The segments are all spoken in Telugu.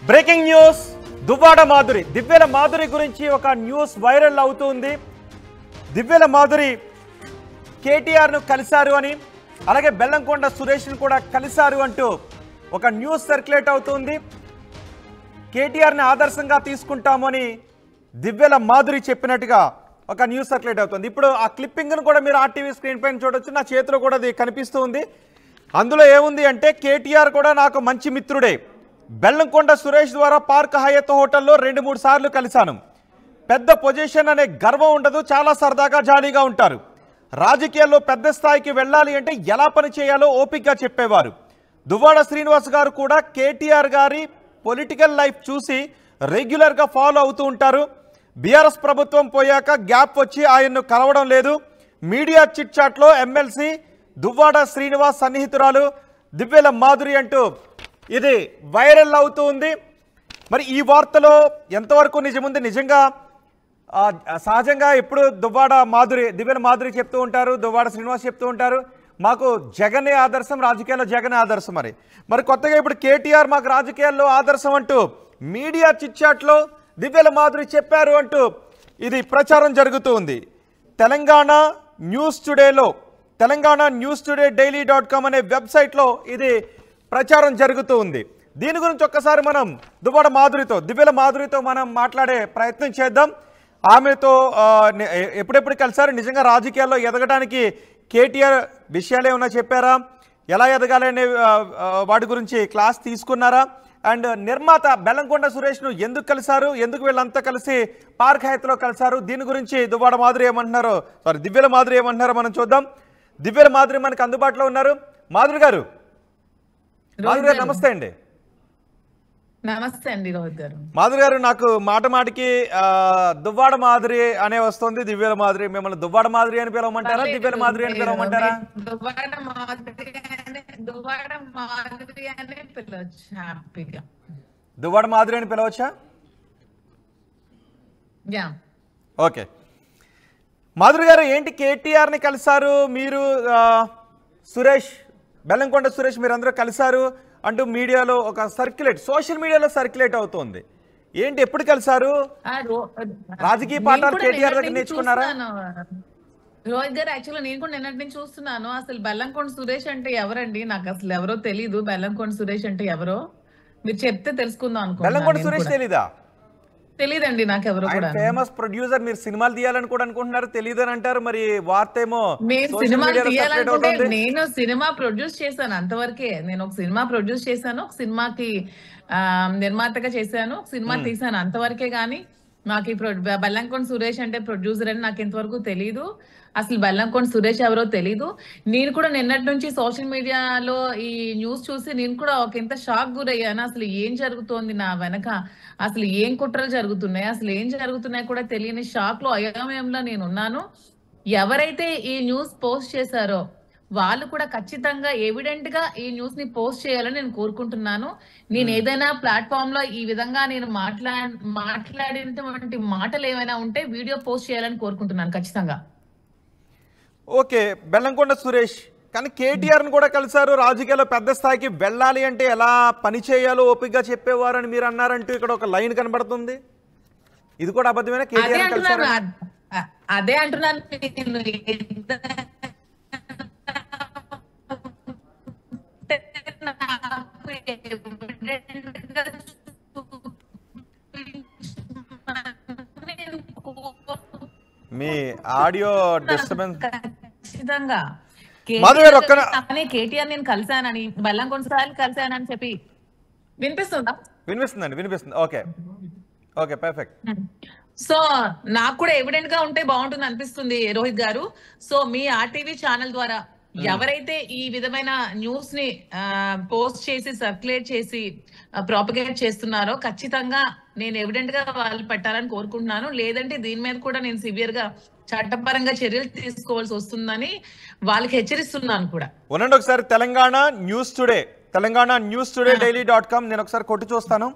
బ్రేకింగ్ న్యూస్ దువ్వాడ మాధురి దివ్యల మాధురి గురించి ఒక న్యూస్ వైరల్ అవుతుంది. దివ్యల మాధురి కేటీఆర్ ను కలిశారు అని అలాగే బెల్లంకొండ సురేష్ ను కూడా కలిశారు అంటూ ఒక న్యూస్ సర్క్యులేట్ అవుతుంది. కేటీఆర్ ని ఆదర్శంగా తీసుకుంటామని దివ్యల మాధురి చెప్పినట్టుగా ఒక న్యూస్ సర్క్యులేట్ అవుతుంది. ఇప్పుడు ఆ క్లిప్పింగ్ ను కూడా మీరు ఆర్టీవీ స్క్రీన్ పైన చూడొచ్చు. నా చేతిలో కూడా అది కనిపిస్తుంది. అందులో ఏముంది అంటే కేటీఆర్ కూడా నాకు మంచి మిత్రుడే. బెల్లంకొండ సురేష్ ద్వారా పార్క్ హయత్ హోటల్లో 2-3 సార్లు కలిశాను. పెద్ద పొజిషన్ అనే గర్వం ఉండదు, చాలా సరదాగా జాలీగా ఉంటారు. రాజకీయాల్లో పెద్ద స్థాయికి వెళ్ళాలి అంటే ఎలా పని చేయాలో ఓపికగా చెప్పేవారు. దువ్వాడ శ్రీనివాస్ గారు కూడా కేటీఆర్ గారి పొలిటికల్ లైఫ్ చూసి రెగ్యులర్గా ఫాలో అవుతూ ఉంటారు. బీఆర్ఎస్ ప్రభుత్వం పోయాక గ్యాప్ వచ్చి ఆయన్ను కలవడం లేదు. మీడియా చిట్ చాట్లో ఎమ్మెల్సీ దువ్వాడ శ్రీనివాస్ సన్నిహితురాలు దివ్యల మాధురి అంటూ ఇది వైరల్ అవుతూ ఉంది. మరి ఈ వార్తలో ఎంతవరకు నిజముంది? నిజంగా సహజంగా ఎప్పుడు దివ్యల మాధురి చెప్తూ ఉంటారు, దువ్వాడ శ్రీనివాస్ చెప్తూ ఉంటారు మాకు జగనే ఆదర్శం, రాజకీయాల్లో జగనే ఆదర్శం. మరి కొత్తగా ఇప్పుడు కేటీఆర్ మాకు రాజకీయాల్లో ఆదర్శం అంటూ మీడియా చిట్చాట్లో దివ్యల మాధురి చెప్పారు అంటూ ఇది ప్రచారం జరుగుతూ ఉంది. తెలంగాణ న్యూస్ టుడే daily.com అనే వెబ్సైట్లో ఇది ప్రచారం జరుగుతూ ఉంది. దీని గురించి ఒక్కసారి మనం దివ్యల మాధురితో మనం మాట్లాడే ప్రయత్నం చేద్దాం. ఆమెతో ఎప్పుడెప్పుడు కలిసారు, నిజంగా రాజకీయాల్లో ఎదగడానికి కేటీఆర్ విషయాలు ఏమైనా చెప్పారా, ఎలా ఎదగాలనే వాటి గురించి క్లాస్ తీసుకున్నారా, అండ్ నిర్మాత బెల్లంకొండ సురేష్ను ఎందుకు కలిశారు, ఎందుకు వీళ్ళంతా కలిసి పార్క్ హయత్లో కలిశారు, దీని గురించి దివ్యల మాధురి ఏమంటున్నారో మనం చూద్దాం. దివ్యల మాధురి మనకు అందుబాటులో ఉన్నారు. మాధురి గారు నమస్తే అండి. నమస్తే అండి రోహిత్ గారు. మాధురి గారు, నాకు మాటికి దువ్వాడ మాధురి అనే వస్తుంది. దివ్యల మాధురి, మిమ్మల్ని దువ్వాడ మాధురి అని పిలవమంటారా, దివ్యల మాధురి అని పిలవమంటారా? దువ్వాడ మాధురి అని పిలవచ్చు హ్యాపీగా. దువ్వాడ మాధురి అని పిలవచ్చా? Yeah, okay. మాధురి గారు, ఏంటి కేటీఆర్ని కలిశారు మీరు, బెల్లంకొండ సురేష్ మీరందరూ కలిశారు అంటూ మీడియాలో ఒక సోషల్ మీడియాలో సర్క్యులేట్ అవుతోంది. ఏంటి, ఎప్పుడు కలిశారు? రాజకీయ పాఠాలు కేటీఆర్ దగ్గర నేర్చుకున్నారా? రోహిత్ గారు, యాక్చువల్గా నేను కూడా నిన్నటి నుంచి చూస్తున్నాను. అసలు బెల్లంకొండ సురేష్ అంటే ఎవరండి? నాకు అసలు ఎవరో తెలీదు. బెల్లంకొండ సురేష్ అంటే ఎవరో మీరు చెప్తే తెలుసుకుందాం అనుకో. బెల్లంకొండ సురేష్ తెలీదా? తెలీదండి నాకు ఎవరు కూడా. ఫేమస్ ప్రొడ్యూసర్, మీరు సినిమాలు తీయాలని కూడా అనుకుంటున్నారు, తెలియదు అని అంటారు. మరి వార్త ఏమో సినిమాలు తీయాలనుకుంటే నేను సినిమా ప్రొడ్యూస్ చేశాను, అంతవరకే. నేను ఒక సినిమా ప్రొడ్యూస్ చేశాను, ఒక సినిమాకి నిర్మాతగా చేశాను, ఒక సినిమా తీసాను, అంతవరకే. గానీ నాకు ఈ బెల్లంకొండ సురేష్ అంటే ప్రొడ్యూసర్ అని నాకు ఇంతవరకు తెలీదు. అసలు బెల్లంకొండ సురేష్ ఎవరో తెలీదు. నేను కూడా నిన్నటి నుంచి సోషల్ మీడియాలో ఈ న్యూస్ చూసి నేను కూడా ఒక ఇంత షాక్ గురయ్యాను. అసలు ఏం జరుగుతోంది నా వెనక, అసలు ఏం కుట్రలు జరుగుతున్నాయి, అసలు ఏం జరుగుతున్నాయి కూడా తెలియని షాక్ లో, అయోమయంలో నేను ఉన్నాను. ఎవరైతే ఈ న్యూస్ పోస్ట్ చేశారో వాళ్ళు కూడా ఖచ్చితంగా ఎవిడెంట్ గా ఈ న్యూస్ ని పోస్ట్ చేయాలని నేను కోరుకుంటున్నాను. నేను ఏదైనా ప్లాట్ఫామ్ లో ఈ విధంగా నేను మాట్లాడినటువంటి మాటలు ఏమైనా ఉంటే వీడియో పోస్ట్ చేయాలని కోరుకుంటున్నాను ఖచ్చితంగా. ఓకే, బెల్లంకొండ సురేష్ కానీ కేటీఆర్ని కూడా కలిశారు. రాజకీయాల్లో పెద్ద స్థాయికి వెళ్ళాలి అంటే ఎలా పని చేయాలో ఓపికగా చెప్పేవారని మీరు అన్నారంటూ ఇక్కడ ఒక లైన్ కనబడుతుంది. ఇది కూడా అబద్ధమేనా? కేటీఆర్ కలిశారు అదే అంటున్నాను. మీ ఆడియో డిస్టర్బెన్స్. ఖచ్చితంగా కేటీఆర్ నేను కలిశానని, బెల్లంకొండ సార్లు కలిశానని చెప్పి వినిపిస్తుంది. Okay, perfect. సో నాకు కూడా ఎవిడెంట్ గా ఉంటే బాగుంటుంది అనిపిస్తుంది రోహిత్ గారు. సో మీ ఆర్టీవీ ఛానల్ ద్వారా ఎవరైతే ఈ విధమైన న్యూస్ ని పోస్ట్ చేసి సర్క్యులేట్ చేసి ప్రాపగేట్ చేస్తున్నారో ఖచ్చితంగా నేను ఎవిడెంట్ గా వాళ్ళు పెట్టాలని కోరుకుంటున్నాను. లేదంటే దీని మీద కూడా నేను సివియర్ గా చట్టపరంగా చర్యలు తీసుకోవాల్సి వస్తుందని వాళ్ళకి హెచ్చరిస్తున్నాను కూడా. ఉండండి ఒకసారి, తెలంగాణ న్యూస్ టుడే daily.com నేను ఒకసారి కొట్టి చూస్తాను.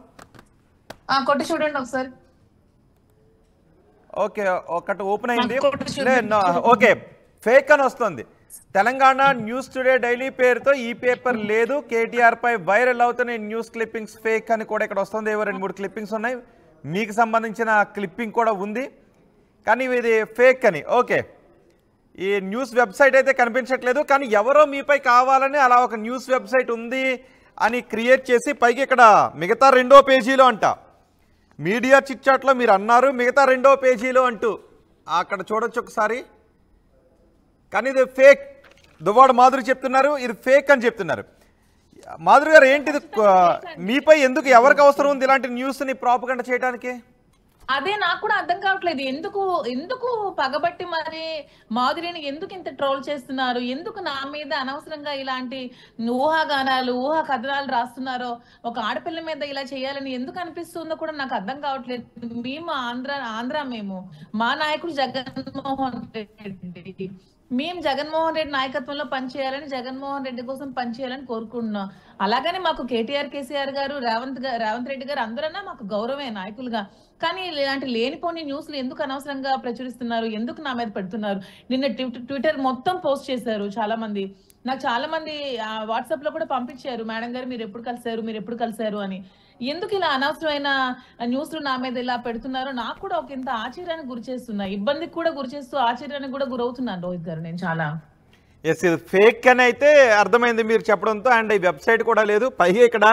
కొట్టి చూడండి ఒకసారి. ఓకే, ఒకటి ఓపెన్ అయింది. ఓకే, ఫేక్ అని వస్తుంది. తెలంగాణ న్యూస్ టుడే డైలీ పేరుతో ఈ పేపర్ లేదు, కేటీఆర్ పై వైరల్ అవుతున్న న్యూస్ క్లిప్పింగ్స్ ఫేక్ అని కూడా ఇక్కడ వస్తుంది. ఏవో 2-3 క్లిప్పింగ్స్ ఉన్నాయి, మీకు సంబంధించిన క్లిప్పింగ్ కూడా ఉంది, కానీ ఇది ఫేక్ అని. ఓకే, ఈ న్యూస్ వెబ్సైట్ అయితే కనిపించట్లేదు, కానీ ఎవరో మీపై కావాలని అలా ఒక న్యూస్ వెబ్సైట్ ఉంది అని క్రియేట్ చేసి పైకి ఇక్కడ మిగతా 2వ పేజీలో అంట, మీడియా చిట్ చాట్లో మీరు అన్నారు మిగతా 2వ పేజీలో అంటూ అక్కడ చూడొచ్చు ఒకసారి. కానీ ఇది ఫేక్, దువ్వాడ మాధురి చెప్తున్నారు ఇది ఫేక్ అని చెప్తున్నారు. మాధురి గారు ఏంటిది, మీపై ఎందుకు, ఎవరికి అవసరం ఉంది ఇలాంటి న్యూస్ని ప్రాపగండా చేయడానికి? అదే నాకు కూడా అర్థం కావట్లేదు. ఎందుకు పగబట్టి మరి మాధురిని ఎందుకు ఇంత ట్రోల్ చేస్తున్నారు, ఎందుకు నా మీద అనవసరంగా ఇలాంటి ఊహాగానాలు ఊహా కథనాలు రాస్తున్నారో, ఒక ఆడపిల్ల మీద ఇలా చేయాలని ఎందుకు అనిపిస్తుందో కూడా నాకు అర్థం కావట్లేదు. మేము ఆంధ్ర మేము మా నాయకుడు జగన్మోహన్ రెడ్డి, మేము జగన్మోహన్ రెడ్డి నాయకత్వంలో పనిచేయాలని, జగన్మోహన్ రెడ్డి కోసం పనిచేయాలని కోరుకుంటున్నాం. అలాగని మాకు కేటీఆర్ కేసీఆర్ గారు రేవంత్ రెడ్డి గారు అందరన్నా మాకు గౌరవమే నాయకులుగా. కానీ ఇలాంటి లేనిపోని న్యూస్లు ఎందుకు అనవసరంగా ప్రచురిస్తున్నారు, ఎందుకు నా మీద పెడుతున్నారు? నిన్న ట్విట్టర్ మొత్తం పోస్ట్ చేశారు చాలా మంది, నాకు చాలా మంది వాట్సాప్ లో కూడా పంపించారు, మేడం గారు మీరు ఎప్పుడు కలిశారు అని. ఎందుకు ఇలా అనవసరమైన న్యూస్లు నా మీద ఇలా పెడుతున్నారో నాకు కూడా ఒక ఇంత ఆశ్చర్యానికి గురి చేస్తున్నా, ఇబ్బందికి కూడా గురి చేస్తూ ఆశ్చర్యానికి కూడా గురవుతున్నాను రోహిత్ గారు నేను చాలా. ఎస్, ఇది ఫేక్ అని అయితే అర్థమైంది మీరు చెప్పడంతో. అండ్ ఈ వెబ్సైట్ కూడా లేదు, పైగా ఇక్కడ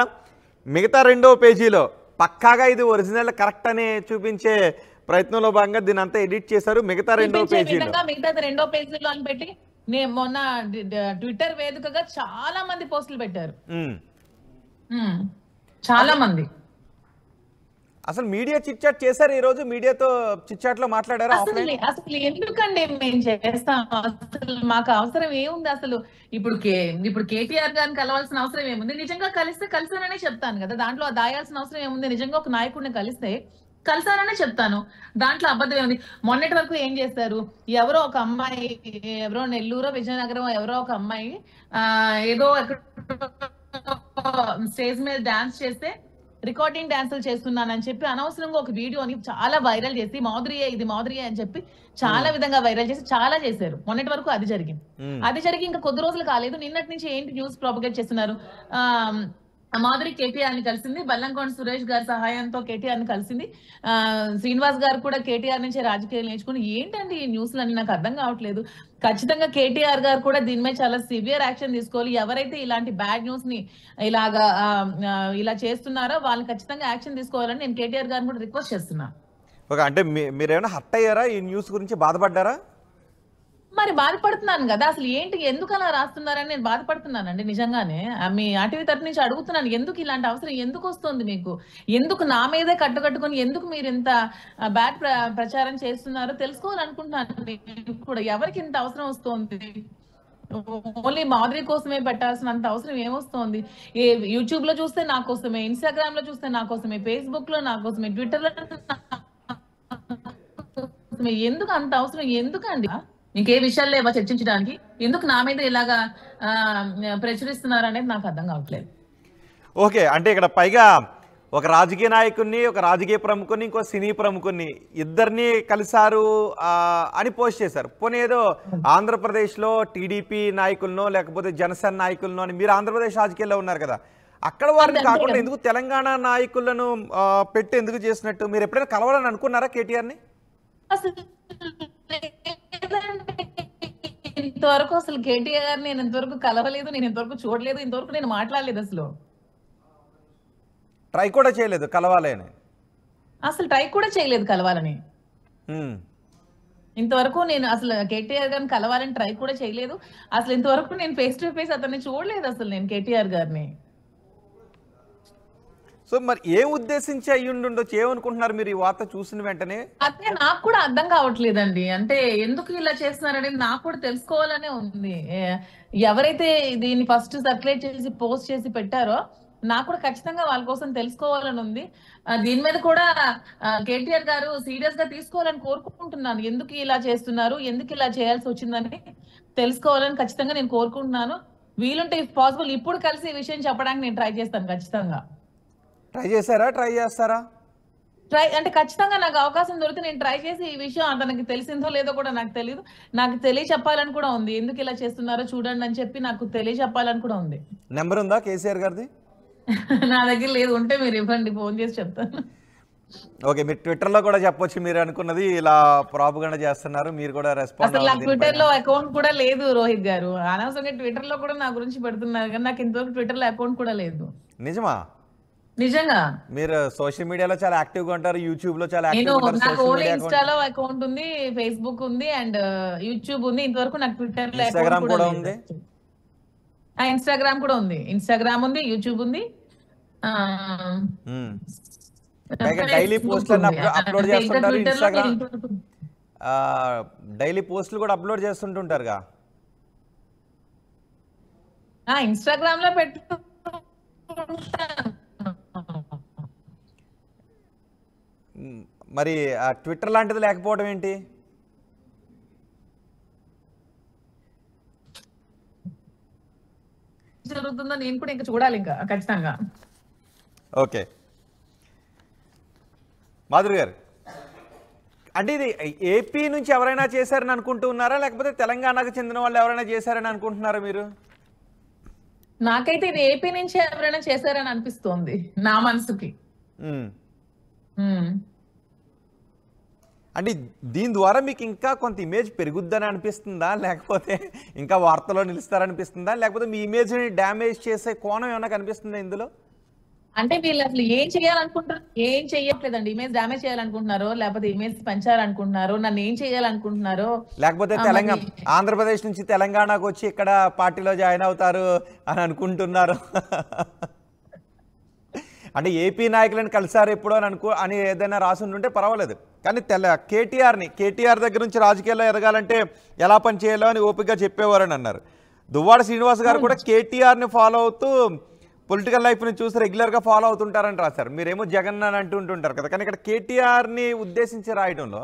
మిగతా 2వ పేజీలో పక్కాగా ఇది ఒరిజినల్ కరెక్ట్ అని చూపించే ప్రయత్నంలో భాగంగా దీని అంతా ఎడిట్ చేశారు. మిగతా 2వ పేజీలో అని పెట్టి నేను మొన్న ట్విట్టర్ వేదికగా చాలా మంది పోస్టులు పెట్టారు, చాలా మంది. అసలు మీడియా చిట్ చాట్ చేశారు, ఈ రోజు మీడియాతో చిట్ చాట్ లో మాట్లాడారు. అసలు ఎందుకండి మేము చేస్తాం, అసలు మాకు అవసరం ఏముంది అసలు? ఇప్పుడు కేటీఆర్ గారిని కలవాల్సిన అవసరం ఏముంది? నిజంగా కలిసాననే చెప్తాను కదా, దాంట్లో దాయాల్సిన అవసరం ఏముంది? నిజంగా ఒక నాయకుడిని కలిస్తే కలిసారనే చెప్తాను, దాంట్లో అబద్ధం ఏముంది? మొన్నటి వరకు ఏం చేస్తారు, ఎవరో ఒక అమ్మాయి, ఎవరో నెల్లూరో విజయనగరం ఎవరో ఒక అమ్మాయి ఏదో స్టేజ్ మీద డాన్స్ చేస్తే రికార్డింగ్ డాన్సులు చేస్తున్నానని చెప్పి అనవసరంగా ఒక వీడియోని చాలా వైరల్ చేసి ఇది మాధురియే అని చెప్పి చాలా విధంగా వైరల్ చేసి చాలా చేశారు. మొన్నటి వరకు అది జరిగి ఇంకా కొద్ది రోజులు కాలేదు, నిన్నటి నుంచి ఏంటి న్యూస్ ప్రాపగేట్ చేస్తున్నారు. మాధురి కేటీఆర్ ని కలిసింది, బెల్లంకొండ సురేష్ గారి సహాయంతో కేటీఆర్ ని కలిసింది, శ్రీనివాస్ గారు కూడా కేటీఆర్ నుంచి రాజకీయాలు నేర్చుకుని. ఏంటండి ఈ న్యూస్లు అని నాకు అర్థం కావట్లేదు. ఖచ్చితంగా కేటీఆర్ గారు కూడా దీని మీద చాలా సివియర్ యాక్షన్ తీసుకోవాలి. ఎవరైతే ఇలాంటి బ్యాడ్ న్యూస్ ని ఇలా చేస్తున్నారో వాళ్ళని ఖచ్చితంగా యాక్షన్ తీసుకోవాలని నేను కేటీఆర్ గారిని కూడా రిక్వెస్ట్ చేస్తున్నా. అంటే మీరేమైనా హర్ట్ అయ్యారా, ఈ న్యూస్ గురించి బాధపడ్డారా? మరి బాధపడుతున్నాను కదా, అసలు ఏంటి ఎందుకు అలా రాస్తున్నారని నేను బాధపడుతున్నానండి నిజంగానే. మీ అటవీ తరపు నుంచి అడుగుతున్నాను, ఎందుకు ఇలాంటి అవసరం ఎందుకు వస్తుంది మీకు? ఎందుకు నా మీదే కట్టుకొని ఎందుకు మీరు ఇంత బ్యాడ్ ప్రచారం చేస్తున్నారో తెలుసుకోవాలనుకుంటున్నాను కూడా. ఎవరికి ఇంత అవసరం వస్తుంది? ఓన్లీ మాధురి కోసమే పెట్టాల్సినంత అవసరం ఏమొస్తుంది? యూట్యూబ్ లో చూస్తే నా కోసమే, ఇన్స్టాగ్రామ్ లో చూస్తే నా కోసమే, ఫేస్బుక్ లో నా కోసమే, ట్విట్టర్ లో ఎందుకు అంత అవసరం? ఎందుకండి? ఇంకే విషయాలు లేవా చర్చించడానికి? ఎందుకు నా మీద ఇలాగా ప్రచురిస్తున్నారు అనేది నాకు అర్థం కావట్లేదు. ఓకే, అంటే ఇక్కడ పైగా ఒక రాజకీయ నాయకుడిని, ఒక రాజకీయ ప్రముఖుని, ఇంకో సినీ ప్రముఖుని ఇద్దరిని కలిశారు అని పోస్ట్ చేశారు. పోనీ ఏదో ఆంధ్రప్రదేశ్లో టీడీపీ నాయకులనో లేకపోతే జనసేన నాయకులనో అని, మీరు ఆంధ్రప్రదేశ్ రాజకీయాల్లో ఉన్నారు కదా, అక్కడ వారిని కాకుండా ఎందుకు తెలంగాణ నాయకులను పెట్టి ఎందుకు చేసినట్టు? మీరు ఎప్పుడైనా కలవాలని అనుకున్నారా కేటీఆర్ని? ఇంతవరకు అసలు కేటీఆర్ నేను ఇంతవరకు కలవలేదు, నేను ఇంతవరకు చూడలేదు, ఇంతవరకు నేను మాట్లాడలేదు, అసలు ట్రై కూడా చేయలేదు కలవాలని, అసలు ట్రై కూడా చేయలేదు కలవాలని. ఇంతవరకు నేను అసలు కేటీఆర్ గారిని కలవాలని ట్రై కూడా చేయలేదు. అసలు ఇంతవరకు నేను ఫేస్ టు ఫేస్ అతన్ని చూడలేదు అసలు నేను కేటీఆర్ గారిని. సో మరి ఏం ఉద్దేశించి అయ్యుండొచ్చు, ఏమనుకుంటున్నారు మీరు ఈ వార్త చూసిన వెంటనే? అదే నాకు కూడా అర్థం కావట్లేదండి. అంటే ఎందుకు ఇలా చేస్తున్నారనేది నాకు కూడా తెలుసుకోవాలనే ఉంది. ఎవరైతే దీన్ని ఫస్ట్ సర్క్యులేట్ చేసి పోస్ట్ చేసి పెట్టారో నాకు కూడా ఖచ్చితంగా వాళ్ళ కోసం తెలుసుకోవాలని ఉంది. దీని మీద కూడా కేటీఆర్ గారు సీరియస్ గా తీసుకోవాలని కోరుకుంటున్నాను. ఎందుకు ఇలా చేస్తున్నారు, ఎందుకు ఇలా చేయాల్సి వచ్చిందని తెలుసుకోవాలని ఖచ్చితంగా నేను కోరుకుంటున్నాను. వీలుంటే ఇఫ్ పాసిబుల్ ఇప్పుడు కలిసి ఈ విషయం చెప్పడానికి నేను ట్రై చేస్తాను ఖచ్చితంగా. ట్రై చేస్తారా? ట్రై అంటే ఖచ్చితంగా నాకు అవకాశం దొరికితే నేను ట్రై చేసి ఈ విషయం అతనికి తెలిసిందో లేదో కూడా నాకు తెలియదు. నాకు తెలియచెప్పాలని కూడా ఉంది. ఎందుకు ఇలా చేస్తున్నారో చూడండి అని చెప్పి నాకు తెలియచెప్పాలని కూడా ఉంది. నెంబర్ ఉందా కేసీఆర్ గారిది? నా దగ్గర లేదు. ఉంటే మీరు ఇవ్వండి, ఫోన్ చేసి చెప్తాను. ఓకే, మీరు ట్విట్టర్లో కూడా చెప్పొచ్చు మీరు అనుకున్నది, ఇలా ప్రాపగండా చేస్తున్నారు, మీరు కూడా రెస్పాండ్ అసలు నాకు ట్విట్టర్ లో అకౌంట్ కూడా లేదు రోహిత్ గారు. అనవసరంగా ట్విట్టర్ లో కూడా నా గురించి పెడుతున్నారు కానీ నాకు ఇంతవరకు ట్విట్టర్ లో అకౌంట్ కూడా లేదు. నిజమా? నిజంగా మీరు సోషల్ మీడియాలో చాలా యాక్టివ్ గా ఉంటారు, యూట్యూబ్ లో చాలా నేను యాక్టివ్ ఉంటారు. నాకు ఓన్లీ ఇన్స్టాలో అకౌంట్ ఉంది, ఫేస్బుక్ ఉంది అండ్ యూట్యూబ్ ఉంది. ఇంతవరకు నాకు ట్విట్టర్ లో ఇన్స్టాగ్రామ్ కూడా ఉంది. ఇన్స్టాగ్రామ్ కూడా ఉంది. ఇన్స్టాగ్రామ్ ఉంది, యూట్యూబ్ ఉంది. డైలీ పోస్టులు అప్లోడ్ చేస్తుంటారు ఇన్స్టాగ్రామ్, డైలీ పోస్టులు కూడా అప్లోడ్ చేస్తుంటుంటారుగా. ఇన్స్టాగ్రామ్ లో పెట్టు. మరి ట్విట్టర్ లాంటిది లేకపోవడం ఏంటి? జరుగుతుందో నేను కూడా ఇంకా చూడాలి, ఇంకా ఖచ్చితంగా. ఓకే మాధురి గారు, అంటే ఇది ఏపీ నుంచి ఎవరైనా చేశారని అనుకుంటూ ఉన్నారా, లేకపోతే తెలంగాణకు చెందిన వాళ్ళు ఎవరైనా చేశారని అనుకుంటున్నారా మీరు? నాకైతే ఇది ఏపీ నుంచి ఎవరైనా చేశారని అనిపిస్తోంది నా మనసుకి. అంటే దీని ద్వారా మీకు ఇంకా కొంత ఇమేజ్ పెరుగుద్దని అనిపిస్తుందా, లేకపోతే ఇంకా వార్తలో నిలుస్తారనిపిస్తుందా, లేకపోతే మీ ఇమేజ్ని డ్యామేజ్ చేసే కోణం ఏమైనా కనిపిస్తుందా ఇందులో? అంటే వీళ్ళు అసలు ఏం చేయాలనుకుంటారు? ఏం చెయ్యట్లేదండి. ఇమేజ్ డ్యామేజ్ చేయాలనుకుంటున్నారో, లేకపోతే ఇమేజ్ పెంచాలనుకుంటున్నారో, నన్ను ఏం చేయాలనుకుంటున్నారో, లేకపోతే తెలంగాణ ఆంధ్రప్రదేశ్ నుంచి తెలంగాణకు వచ్చి ఇక్కడ పార్టీలో జాయిన్ అవుతారు అని అనుకుంటున్నారు. అంటే ఏపీ నాయకులను కలిసారు ఎప్పుడో అని ఏదైనా రాసి ఉంటుంటే పర్వాలేదు, కానీ కేటీఆర్ దగ్గర నుంచి రాజకీయాల్లో ఎదగాలంటే ఎలా పని చేయాలో అని ఓపికగా చెప్పేవారని అన్నారు. దువ్వాడ శ్రీనివాస్ గారు కూడా కేటీఆర్ని ఫాలో అవుతూ పొలిటికల్ లైఫ్ని చూసి రెగ్యులర్గా ఫాలో అవుతుంటారని రాశారు. మీరేమో జగన్ అని అంటుంటారు కదా, కానీ ఇక్కడ కేటీఆర్ని ఉద్దేశించి రాయడంలో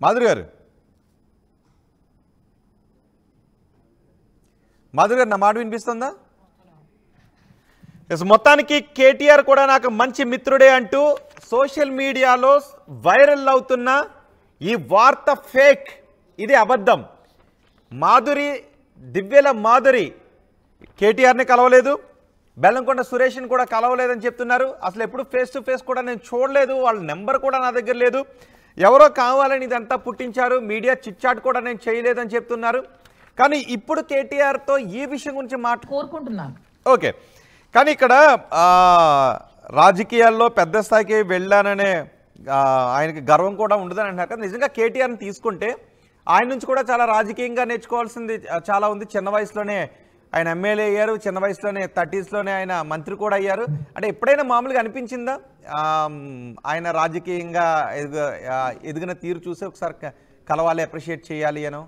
మాధురి గారు నా మాట వినిపిస్తుందా? మొత్తానికి కేటీఆర్ కూడా నాకు మంచి మిత్రుడే అంటూ సోషల్ మీడియాలో వైరల్ అవుతున్న ఈ వార్త ఫేక్, ఇది అబద్ధం. దివ్యల మాధురి కేటీఆర్ని కలవలేదు, బెల్లంకొండ సురేష్ని కూడా కలవలేదని చెప్తున్నారు. అసలు ఎప్పుడు ఫేస్ టు ఫేస్ కూడా నేను చూడలేదు, వాళ్ళ నెంబర్ కూడా నా దగ్గర లేదు, ఎవరో కావాలని ఇదంతా పుట్టించారు, మీడియా చిట్చాట్ కూడా నేను చేయలేదని చెప్తున్నారు. కానీ ఇప్పుడు కేటీఆర్తో ఈ విషయం గురించి కోరుకుంటున్నాను. ఓకే, కానీ ఇక్కడ రాజకీయాల్లో పెద్ద స్థాయికి వెళ్ళాననే ఆయనకి గర్వం కూడా ఉండదని అంటున్నారు కదా. నిజంగా కేటీఆర్ని తీసుకుంటే ఆయన నుంచి కూడా చాలా రాజకీయంగా నేర్చుకోవాల్సింది చాలా ఉంది. చిన్న వయసులోనే ఆయన ఎమ్మెల్యే అయ్యారు, చిన్న వయసులోనే 30sలోనే ఆయన మంత్రి కూడా అయ్యారు. అంటే ఎప్పుడైనా మామూలుగా అనిపించిందా ఆయన రాజకీయంగా ఎదిగిన తీరు చూసి ఒకసారి కలవాలి, అప్రిషియేట్ చేయాలి అనో?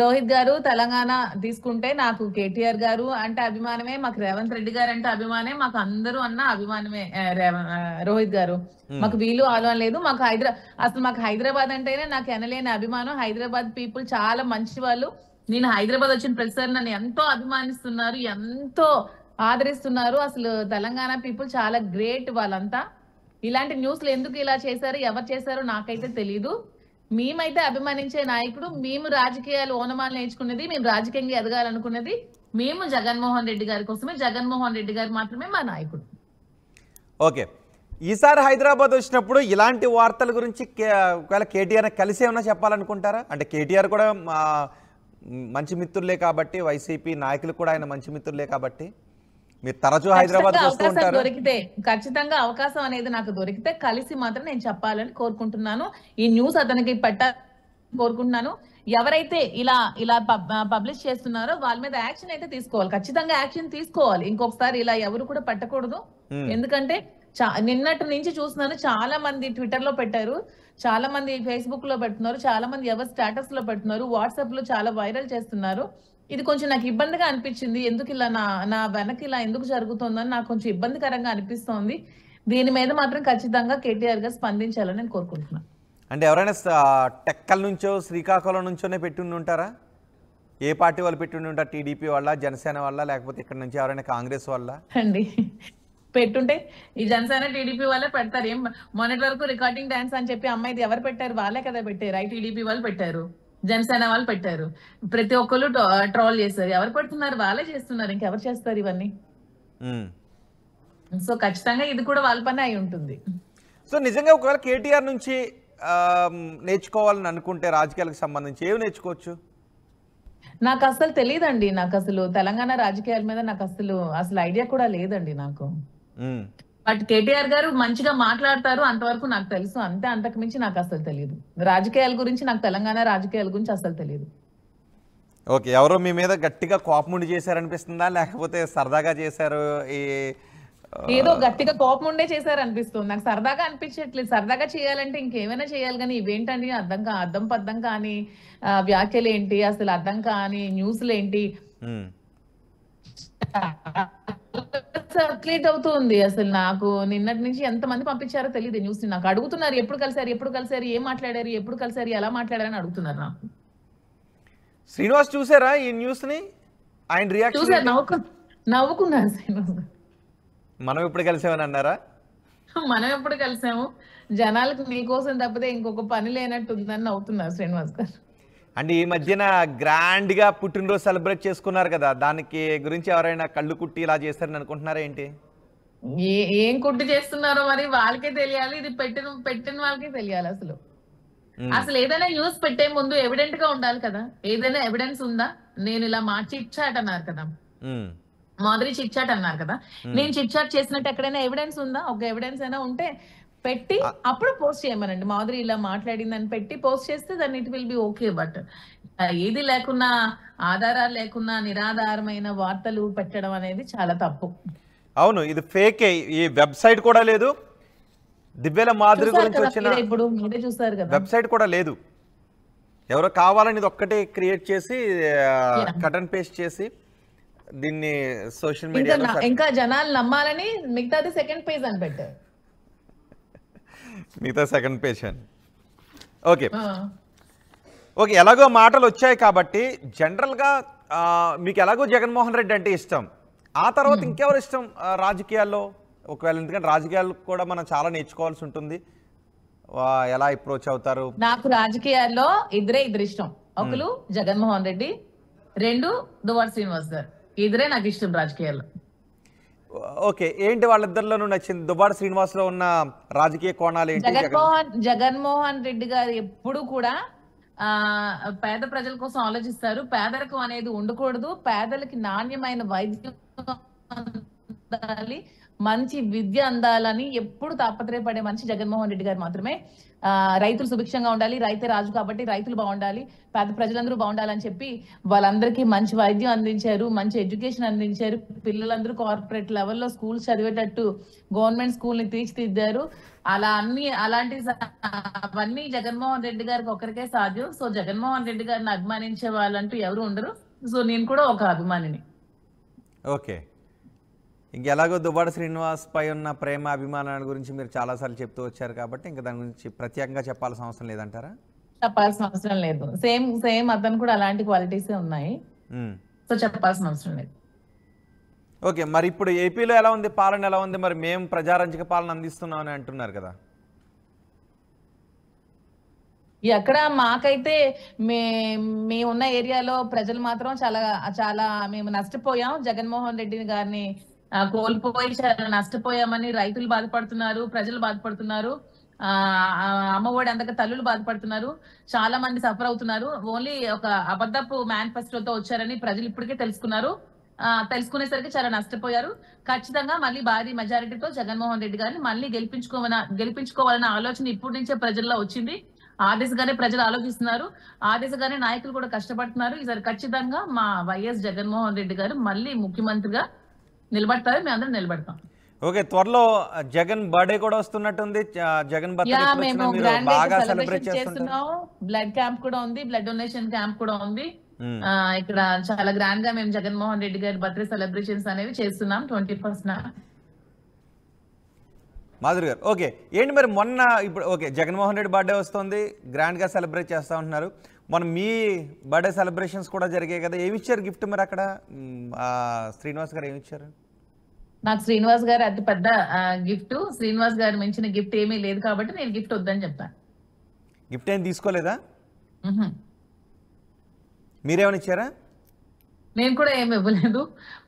రోహిత్ గారు, తెలంగాణ తీసుకుంటే నాకు కేటీఆర్ గారు అంటే అభిమానమే, మాకు రేవంత్ రెడ్డి గారు అంటే అభిమానమే, మాకు అందరూ అన్న అభిమానమే. రోహిత్ గారు మాకు వీలు ఆలోచన లేదు. మాకు హైదరాబాద్ అంటేనే నాకు ఎనలేని అభిమానం. హైదరాబాద్ పీపుల్ చాలా మంచి వాళ్ళు. నేను హైదరాబాద్ వచ్చిన ప్రతిసారి నన్ను ఎంతో అభిమానిస్తున్నారు, ఎంతో ఆదరిస్తున్నారు. అసలు తెలంగాణ పీపుల్ చాలా గ్రేట్. వాళ్ళంతా ఇలాంటి న్యూస్లు ఎందుకు ఇలా చేశారు, ఎవరు చేశారో నాకైతే తెలీదు. మేమైతే అభిమానించే నాయకుడు, మేము రాజకీయాలు ఓనమాలు నేర్చుకున్నది, మేము రాజకీయంగా ఎదగాలనుకున్నది మేము జగన్మోహన్ రెడ్డి గారి కోసమే. జగన్మోహన్ రెడ్డి గారు మాత్రమే మా నాయకుడు. ఓకే, ఈసారి హైదరాబాద్ వచ్చినప్పుడు ఇలాంటి వార్తల గురించి ఒకవేళ కేటీఆర్ కలిసి ఏమైనా చెప్పాలనుకుంటారా? అంటే కేటీఆర్ కూడా మంచి మిత్రులే కాబట్టి, వైసీపీ నాయకులు కూడా ఆయన మంచి మిత్రులే కాబట్టి మీరు తరచూ హైదరాబాద్ దొరికితే ఖచ్చితంగా అవకాశం అనేది నాకు దొరికితే కలిసి మాత్రం నేను చెప్పాలని కోరుకుంటున్నాను. ఈ న్యూస్ అతనికి కోరుకుంటున్నాను. ఎవరైతే ఇలా పబ్లిష్ చేస్తున్నారో వాళ్ళ మీద యాక్షన్ అయితే తీసుకోవాలి, ఖచ్చితంగా యాక్షన్ తీసుకోవాలి. ఇంకొకసారి ఇలా ఎవరు కూడా పట్టకూడదు. ఎందుకంటే నిన్నటి నుంచి చూస్తున్నాను, చాలా మంది ట్విట్టర్ లో పెట్టారు, చాలా మంది ఫేస్బుక్ లో పెడుతున్నారు, చాలా మంది ఎవరు స్టేటస్ లో పెడుతున్నారు, వాట్సాప్ లో చాలా వైరల్ చేస్తున్నారు. ఇది కొంచెం నాకు ఇబ్బందిగా అనిపించింది. ఎందుకు ఇలా నా వెనక్కి ఇలా ఎందుకు జరుగుతుందని నాకు కొంచెం ఇబ్బందికరంగా అనిపిస్తోంది. దీని మీద మాత్రం ఖచ్చితంగా కేటీఆర్ గారు స్పందించాలని నేను కోరుకుంటున్నాను. అంటే ఎవరైనా టెక్కల నుంచో శ్రీకాకుళం నుంచోనే పెట్టి ఉంటారా? ఏ పార్టీ వాళ్ళు పెట్టి ఉంటారు? టీడీపీ వాళ్ళ, జనసేన వాళ్ళ, లేకపోతే ఇక్కడ నుంచి ఎవరైనా కాంగ్రెస్ వాళ్ళ? అండి పెట్టుంటే ఈ జనసేన టీడీపీ వాళ్ళే పెడతారు. ఏం మొన్నటి వరకు రికార్డింగ్ డాన్స్ అని చెప్పి అమ్మాయిది ఎవరు పెట్టారు? వాళ్ళే కదా పెట్టారు. టీడీపీ వాళ్ళు పెట్టారు, జనసేన వాళ్ళు పెట్టారు, ప్రతి ఒక్కరు ట్రోల్ చేస్తారు. ఎవరు పెడుతున్నారు? వాళ్ళే చేస్తున్నారు, ఇంకెవరు చేస్తారు ఇవన్నీ? సో ఖచ్చితంగా ఇది కూడా వాళ్ళ పని అయి ఉంటుంది. సో నిజంగా ఒకవేళ కేటీఆర్ నుంచి నేర్చుకోవాలని అనుకుంటే రాజకీయాలకు సంబంధించి ఏమి నేర్చుకోవచ్చు? నాకు అసలు తెలియదండి. నాకు అసలు తెలంగాణ రాజకీయాల మీద నాకు అసలు ఐడియా కూడా లేదండి నాకు. బట్ కేటీఆర్ గారు మంచిగా మాట్లాడతారు, అంతవరకు నాకు తెలుసు. అంతకు మించి నాకు అసలు తెలియదు. రాజకీయాల గురించి నాకు, తెలంగాణ రాజకీయాల గురించి అసలు తెలియదు. ఓకే, ఎవరో మీ మీద గట్టిగా కోపం ఉండి చేశారనిపిస్తుందా, లేకపోతే సరదాగా చేశారు? ఏదో గట్టిగా కోపం ఉండే చేశారు అనిపిస్తుంది నాకు. సరదాగా అనిపించట్లేదు. సరదాగా చేయాలంటే ఇంకేమైనా చేయాలి, కానీ ఇవేంటండి అర్థం పద్దం కాని వ్యాఖ్యలు ఏంటి, అసలు అర్థం కాని న్యూస్లు ఏంటి, సర్క్యులేట్ అవుతుంది. అసలు నాకు నిన్నటి నుంచి ఎంతమంది పంపించారో తెలియదు న్యూస్ ని. నాకు అడుగుతున్నారు ఎప్పుడు కలిసారు, ఏం మాట్లాడారు, ఎప్పుడు కలిసారు, ఎలా మాట్లాడారని అడుగుతున్నారు నాకు. శ్రీనివాస్ చూసారా ఈ న్యూస్ ని? ఆయన రియాక్షన్ చూసారు, నవ్వుకున్నారు శ్రీనివాస్. మనం ఎప్పుడు కలిసామని అన్నారా? మనం ఎప్పుడు కలిసాము, జనాలకు మీకోసం తప్పితే ఇంకొక పని లేనట్టు ఉందని నవ్వుతున్నారు శ్రీనివాస్ గారు. అంటే ఈ మధ్యన గ్రాండ్ గా పుట్టినరోజు సెలబ్రేట్ చేసుకున్నారు కదా, దానికి గురించి ఎవరైనా కళ్ళు కుట్టి ఇలా చేస్తారని అనుకుంటున్నారా ఏంటి? ఏం కుట్టి చేస్తున్నారో మరి వాళ్ళకే తెలియాలి, ఇది పెట్టిన వాళ్ళకే తెలియాలి. అసలు ఏదైనా న్యూస్ పెట్టే ముందు ఎవిడెంట్ గా ఉండాలి కదా. ఏదైనా ఎవిడెన్స్ ఉందా? నేను ఇలా చిట్ చాట్ అన్నారు కదా, మాధురి చిట్ చాట్ అన్నారు కదా, నేను చిట్ చాట్ చేసినట్టు ఎక్కడైనా ఎవిడెన్స్ ఉందా? ఒక ఎవిడెన్స్ అయినా ఉంటే పెట్టి అప్పుడు పోస్ట్ చేయమనండి. మాధురి ఇలా మాట్లాడిందని పెట్టి పోస్ట్ చేస్తే దాన్ని it will be okay. But ఏది లేకున్నా, ఆధారాలు లేకున్నా నిరాధారమైన వార్తలు పెట్టడం అనేది చాలా తప్పు. అవును, ఇది ఫేకే. ఈ వెబ్సైట్ కూడా లేదు, దివ్యల మాధురి గురించి వచ్చిన ఇప్పుడు మీరే చూసారు కదా, వెబ్సైట్ కూడా లేదు. ఎవరో కావాలని ఇది ఒక్కటే క్రియేట్ చేసి కట్ అండ్ పేస్ట్ చేసి దీన్ని సోషల్ మీడియాలో ఇంకా జనాలు నమ్మాలని మిగతాది సెకండ్ పేజ్ అని పెట్టారు. మిగతా సెకండ్ పేజ్ అని. ఓకే ఓకే, ఎలాగో మాటలు వచ్చాయి కాబట్టి జనరల్గా మీకు ఎలాగో జగన్మోహన్ రెడ్డి అంటే ఇష్టం. ఆ తర్వాత ఇంకెవరు ఇష్టం రాజకీయాల్లో? ఒకవేళ, ఎందుకంటే రాజకీయాలు కూడా మనం చాలా నేర్చుకోవాల్సి ఉంటుంది, ఎలా అప్రోచ్ అవుతారు. నాకు రాజకీయాల్లో ఇద్దరు ఇష్టం. ఒకరు జగన్మోహన్ రెడ్డి, రెండు దువ్వాడ శ్రీనివాస్ గారు. ఇద్దరే నాకు ఇష్టం రాజకీయాల్లో. ఓకే, ఏంటి వాళ్ళిద్దరిలోనూ నచ్చింది? దువ్వాడ శ్రీనివాస్ లో ఉన్న రాజకీయ కోణాలు ఏంటి? జగన్మోహన్ రెడ్డి గారు ఎప్పుడు కూడా పేద ప్రజల కోసం ఆలోచిస్తారు. పేదరికం అనేది ఉండకూడదు, పేదలకి నాణ్యమైన వైద్యం అందాలి, మంచి విద్య అందాలని ఎప్పుడు తాపత్రయపడే మనిషి జగన్మోహన్ రెడ్డి గారు మాత్రమే. రైతులు సుభిక్షంగా ఉండాలి, రైతే రాజు కాబట్టి రైతులు బాగుండాలి, పేద ప్రజలందరూ బాగుండాలని చెప్పి వాళ్ళందరికీ మంచి వైద్యం అందించారు, మంచి ఎడ్యుకేషన్ అందించారు. పిల్లలందరూ కార్పొరేట్ లెవెల్లో స్కూల్స్ చదివేటట్టు గవర్నమెంట్ స్కూల్ ని తీర్చిదిద్దారు. అవన్నీ జగన్మోహన్ రెడ్డి గారికి ఒకరికే సాధ్యం. సో జగన్మోహన్ రెడ్డి గారిని అభిమానించే వాళ్ళంటూ ఎవరు ఉండరు. సో నేను కూడా ఒక అభిమానిని. ఓకే, ఇంకెలాగో దువ్వాడ శ్రీనివాస్ పై ఉన్న ప్రేమ అభిమానాల గురించి మీరు చాలాసార్లు చెప్తూ వచ్చారు కాబట్టి ఇంకా దాని గురించి ప్రత్యేకంగా చెప్పాల్సిన అవసరం లేదంటారా? చెప్పాల్సిన అవసరం లేదు. సేమ్ అతను కూడా అలాంటి క్వాలిటీసే ఉన్నాయి. సో చెప్పాల్సిన అవసరం లేదు. ఓకే, మరి ఇప్పుడు ఏపీలో ఎలా ఉంది పాలన, ఎలా ఉంది? మరి మేము ప్రజారంజక పాలన అందిస్తున్నాం అని అంటున్నారు కదా. ఎక్కడ మాకైతే మేమున్న ఏరియాలో ప్రజలు మాత్రం చాలా మేము నష్టపోయాం. జగన్మోహన్ రెడ్డి గారిని కోల్పోయి చాలా నష్టపోయామని రైతులు బాధపడుతున్నారు, ప్రజలు బాధపడుతున్నారు, అమ్మఒడి అందక తల్లులు బాధపడుతున్నారు, చాలా మంది సఫర్ అవుతున్నారు. ఓన్లీ ఒక అబద్ధపు మేనిఫెస్టోతో వచ్చారని ప్రజలు ఇప్పటికే తెలుసుకున్నారు. తెలుసుకునేసరికి చాలా నష్టపోయారు. ఖచ్చితంగా మళ్ళీ భారీ మెజారిటీతో జగన్మోహన్ రెడ్డి గారిని మళ్ళీ గెలిపించుకోవాలన్న ఆలోచన ఇప్పటి నుంచే ప్రజల్లో వచ్చింది. ఆ దిశగానే ప్రజలు ఆలోచిస్తున్నారు, ఆ దిశగానే నాయకులు కూడా కష్టపడుతున్నారు. ఈసారి ఖచ్చితంగా మా వైఎస్ జగన్మోహన్ రెడ్డి గారు మళ్ళీ ముఖ్యమంత్రిగా నిలబడతారు, మేము అందరం నిలబడతాం. ఓకే, త్వరలో జగన్ బర్త్డే కూడా వస్తున్నట్టుంది. జగన్ చేస్తున్నాం. బ్లడ్ క్యాంప్ కూడా ఉంది, బ్లడ్ డొనేషన్ క్యాంప్ కూడా ఉంది. ఇక్కడ చాలా గ్రాండ్ గా మేము జగన్మోహన్ రెడ్డి గారి బర్త్డే సెలబ్రేషన్స్ అనేవి చేస్తున్నాం 21st. మాధురి గారు, ఓకే, ఏంటి మరి మొన్న ఇప్పుడు ఓకే జగన్మోహన్ రెడ్డి బర్త్డే వస్తుంది, గ్రాండ్ గా సెలబ్రేట్ చేస్తా ఉంటున్నారు. మన మీ బర్త్డే సెలబ్రేషన్స్ కూడా జరిగాయి కదా, ఏమి ఇచ్చారు గిఫ్ట్ మరి అక్కడ? శ్రీనివాస్ గారు ఏమి ఇచ్చారు? నాకు శ్రీనివాస్ గారు అతి పెద్ద గిఫ్ట్. శ్రీనివాస్ గారు మించిన గిఫ్ట్ ఏమీ లేదు కాబట్టి నేను గిఫ్ట్ వద్దని చెప్పాను. గిఫ్ట్ ఏం తీసుకోలేదా? మీరేమైనా ఇచ్చారా? నేను కూడా ఏమి ఇవ్వలేదు.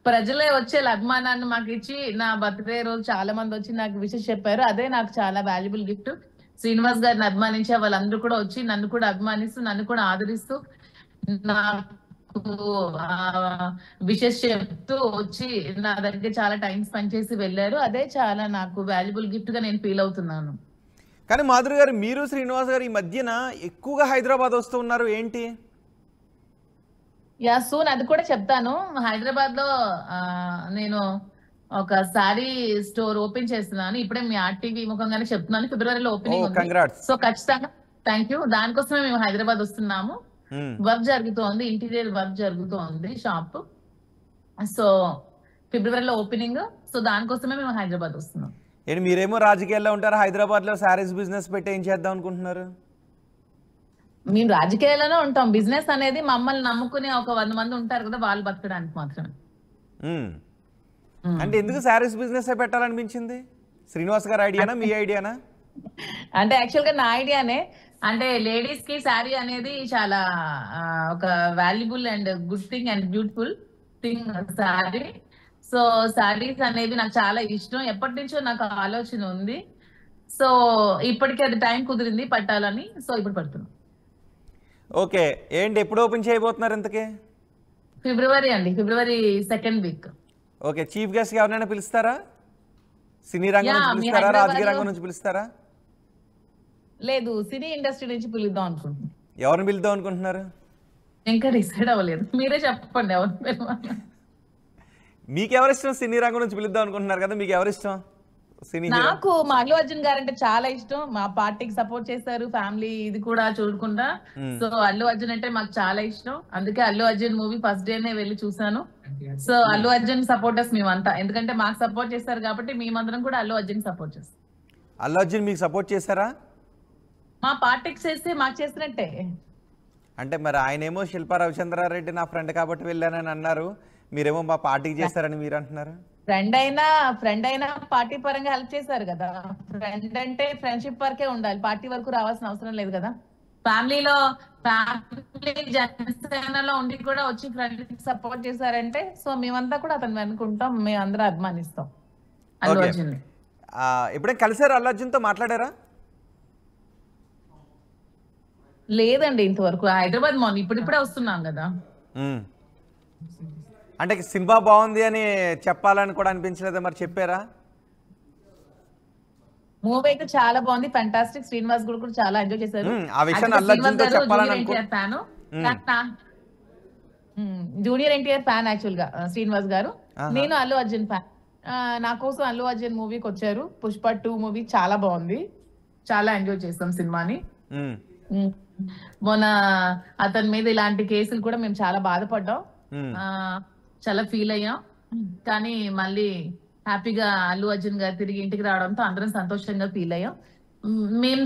ప్రజలే వచ్చే అభిమానాన్ని మాకు ఇచ్చి నా బర్త్డే రోజు చాలా మంది వచ్చి నాకు విషెస్ చెప్పారు. అదే నాకు చాలా వాల్యుబుల్ గిఫ్ట్. శ్రీనివాస్ గారిని అభిమానించే వాళ్ళందరూ కూడా వచ్చి నన్ను కూడా అభిమానిస్తూ నన్ను కూడా ఆదరిస్తూ నాకు విషెస్ చెప్తూ వచ్చి నా దగ్గర చాలా టైం స్పెండ్ చేసి వెళ్ళారు. అదే చాలా నాకు వాల్యుబుల్ గిఫ్ట్ గా నేను ఫీల్ అవుతున్నాను. కానీ మాధురి గారు, మీరు శ్రీనివాస్ గారు ఈ మధ్యన ఎక్కువగా హైదరాబాద్ వస్తూ ఉన్నారు, ఏంటి? యా, సూన్ అది కూడా చెప్తాను. హైదరాబాద్ లో నేను ఒక సారీ స్టోర్ ఓపెన్ చేస్తున్నాను. ఇప్పుడే మీ ఆర్టీవీ ముఖంగానే చెప్తున్నాను. ఫిబ్రవరిలో ఓపెనింగ్ ఉంది. సో ఖచ్చితంగా థ్యాంక్ యూ. దానికోసమే మేము హైదరాబాద్ వస్తున్నాము. వర్క్ జరుగుతోంది, ఇంటీరియర్ వర్క్ జరుగుతోంది షాప్. సో ఫిబ్రవరిలో ఓపెనింగ్. సో దానికోసమే మేము హైదరాబాద్ వస్తున్నాం. ఏంటి మీరేమో రాజకీయాల్లో ఉంటారు, హైదరాబాద్ లో శారీస్ బిజినెస్ పెట్టి ఏం చేద్దాం అనుకుంటున్నారు? మేము రాజకీయాల్లోనే ఉంటాం. బిజినెస్ అనేది మమ్మల్ని నమ్ముకునే ఒక 100 మంది ఉంటారు కదా, వాళ్ళు బతకడానికి మాత్రమే. అంటే ఎందుకు శారీస్ బిజినెస్ పెట్టాలనిపించింది? శ్రీనివాస్ గారి ఐడియానా, మీ ఐడియానా? అంటే యాక్చువల్ గా నా ఐడియానే. అంటే లేడీస్ కి శారీ అనేది చాలా ఒక valuable and good thing and beautiful thing sari. So saris అనేవి నాకు చాలా ఇష్టం. ఎప్పటి నుంచో నాకు ఆలోచన ఉంది. సో ఇప్పటికీ అది టైం కుదిరింది పట్టాలని. సో ఇప్పుడు పడుతున్నాం. ఓకే, ఏంటి ఎప్పుడు ఓపెన్ చేయబోతున్నారు ఇంతకీ? ఫిబ్రవరి అండి, ఫిబ్రవరి 2nd week. Okay, chief guest ఎవరైనా పిలుస్తారా? సినీ రంగం నుంచి పిలుస్తారా, రాజకీయ రంగం నుంచి పిలుస్తారా? లేదు, సినీ ఇండస్ట్రీ నుంచి పిలుద్దాం అనుకుంటున్నాం. ఎవరిని పిలుద్దాం అనుకుంటున్నారు? ఇంకా డిసైడ్ అవ్వలేదు, మీరే చెప్పండి ఎవరు. మీకు ఎవరిష్టం? సినీ రంగం నుంచి పిలుద్దాం అనుకుంటున్నారు కదా, మీకు ఎవరిష్టం? నాకు మా అల్లు అర్జున్ గారు అంటే చాలా ఇష్టం. మా పార్టీకి సపోర్ట్ చేస్తారు, ఫ్యామిలీ ఇది కూడా చూడకుండా. సో అల్లు అర్జున్ అంటే మాకు చాలా ఇష్టం. అందుకే అల్లు అర్జున్ మూవీ ఫస్ట్ డేనే వెళ్ళి చూసాను. సో అల్లు అర్జున్ సపోర్టర్స్ మేమంతా, ఎందుకంటే మాకు సపోర్ట్ చేస్తారు కాబట్టి మేమందరం కూడా అల్లు అర్జున్ సపోర్ట్ చేస్తాం. అల్లు అర్జున్ మీకు సపోర్ట్ చేశారా? మా పార్టీకి చేస్తే మాకు చేసినట్టే. అంటే మరి ఆయనేమో శిల్పా రవిచంద్రారెడ్డి నా ఫ్రెండ్ కాబట్టి వెళ్ళానని అన్నారు, మీరేమో మా పార్టీకి చేస్తారని మీరు అంటున్నారు. ఫ్రెండ్ అయినా పార్టీ పరంగా హెల్ప్ చేశారు కదా. ఫ్రెండ్ అంటే ఫ్రెండ్షిప్ వరకే ఉండాలి, పార్టీ వరకు రావాల్సిన అవసరం లేదు కదా. ఫ్యామిలీ జనసేనలో ఉండి కూడా వచ్చి ఫ్రెండ్ సపోర్ట్ చేశారంటే సో మేమంతా కూడా అతను వెనుకుంటాం, మేమందరం అభిమానిస్తాం అల్లు అర్జున్. ఎప్పుడైనా కలిసారు అల్లు అర్జున్ తో, మాట్లాడారా? లేదండి ఇంతవరకు. హైదరాబాద్ ఇప్పుడిప్పుడే వస్తున్నాం కదా. అంటే సినిమా బాగుంది అని చెప్పాలని కూడా అనిపించలేదా? మరి చెప్పారా? మూవీ అయితే చాలా బాగుంది, ఫెంటాస్టిక్. శ్రీనివాస్ కూడా చాలా ఎంజాయ్ చేశారు. జూనియర్ ఎన్టీఆర్ ఫ్యాన్ యాక్చువల్ గా శ్రీనివాస్ గారు. నేను అల్లు అర్జున్ ఫ్యాన్. నా కోసం అల్లు అర్జున్ మూవీకి వచ్చారు. పుష్ప 2 మూవీ చాలా బాగుంది, చాలా ఎంజాయ్ చేస్తాం సినిమాని. మొన్న అతని మీద ఇలాంటి కేసులు కూడా మేము చాలా బాధపడ్డాం, చాలా ఫీల్ అయ్యాం. కానీ మళ్ళీ హ్యాపీగా అల్లు అర్జున్ గారు తిరిగి ఇంటికి రావడంతో అందరం సంతోషంగా ఫీల్ అయ్యాం. మేము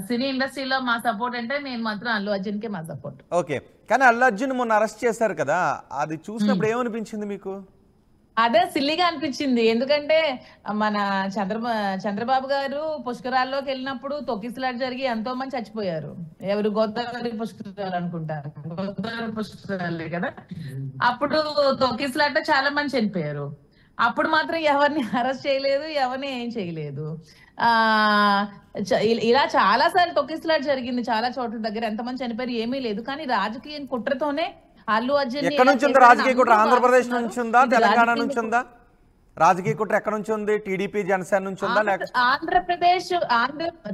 సినీ ఇండస్ట్రీలో మా సపోర్ట్ అంటే నేను మాత్రం అల్లు అర్జున్ కే మా సపోర్ట్. ఓకే, కానీ అల్లు అర్జున్ మొన్న అరెస్ట్ చేశారు కదా, అది చూసినప్పుడు ఏమనిపించింది మీకు? అదే సిల్లీగా అనిపించింది. ఎందుకంటే మన చంద్రబాబు గారు పుష్కరాల్లోకి వెళ్ళినప్పుడు తొక్కిసలాట జరిగి ఎంతో మంది చచ్చిపోయారు. ఎవరు? గోదావరి పుష్కరాలు అనుకుంటారు, గోదావరి పుష్కరాలే కదా. అప్పుడు తొక్కిసలాట చాలా మంది చనిపోయారు. అప్పుడు మాత్రం ఎవరిని అరెస్ట్ చేయలేదు, ఎవరిని ఏం చేయలేదు. ఇలా చాలా సార్లు తొక్కిసలాట జరిగింది చాలా చోట్ల దగ్గర, ఎంతమంది చనిపోయారు ఏమీ లేదు. కానీ రాజకీయ కుట్రతోనే అల్లు అర్జున్ ఎక్కడ నుంచి ఉంది రాజకీయ కుట్ర? ఆంధ్రప్రదేశ్ నుంచి ఉందా, తెలంగాణ నుంచి ఉందా? రాజకీయ కుట్ర ఎక్కడ నుంచి ఉంది? టీడీపీ జనసేన నుంచి ఉందా? ఆంధ్రప్రదేశ్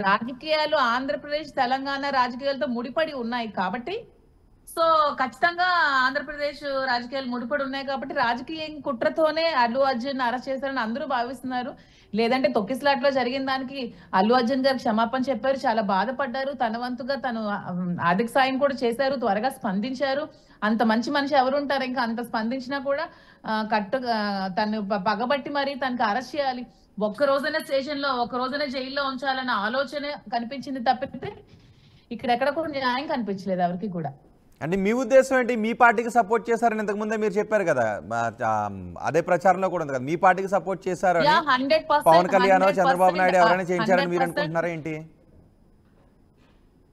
రాజకీయాలు ఆంధ్రప్రదేశ్ తెలంగాణ రాజకీయాలతో ముడిపడి ఉన్నాయి కాబట్టి, సో ఖచ్చితంగా ఆంధ్రప్రదేశ్ రాజకీయాలు ముడిపడి ఉన్నాయి కాబట్టి రాజకీయ కుట్రతోనే అల్లు అర్జున్ అరెస్ట్ చేశారని అందరూ భావిస్తున్నారు. లేదంటే తొక్కిసలాట్లో జరిగిన దానికి అల్లు అర్జున్ గారు క్షమాపణ చెప్పారు, చాలా బాధపడ్డారు. తన వంతుగా తను ఆర్థిక సాయం కూడా చేశారు, త్వరగా స్పందించారు. అంత మంచి మనిషి ఎవరు ఉంటారు? ఇంకా అంత స్పందించినా కూడా తను పగబట్టి మరి తనకు అరెస్ట్ చేయాలి, ఒక్క రోజైనా స్టేషన్ లో ఒక్క రోజైనా జైల్లో ఉంచాలన్న ఆలోచన కనిపించింది తప్పితే ఇక్కడ ఎక్కడ కూడా న్యాయం కనిపించలేదు ఎవరికి కూడా. అంటే మీ ఉద్దేశం ఏంటి? మీ పార్టీకి సపోర్ట్ చేశారని ఇంతకుముందే మీరు చెప్పారు కదా, అదే ప్రచారంలో కూడా ఉంది కదా, మీ పార్టీకి సపోర్ట్ చేశారు అని 100% పవన్ కళ్యాణ్ చంద్రబాబు నాయుడు ఎవరైనా చేయించారని మీరు అనుకుంటున్నారా ఏంటి?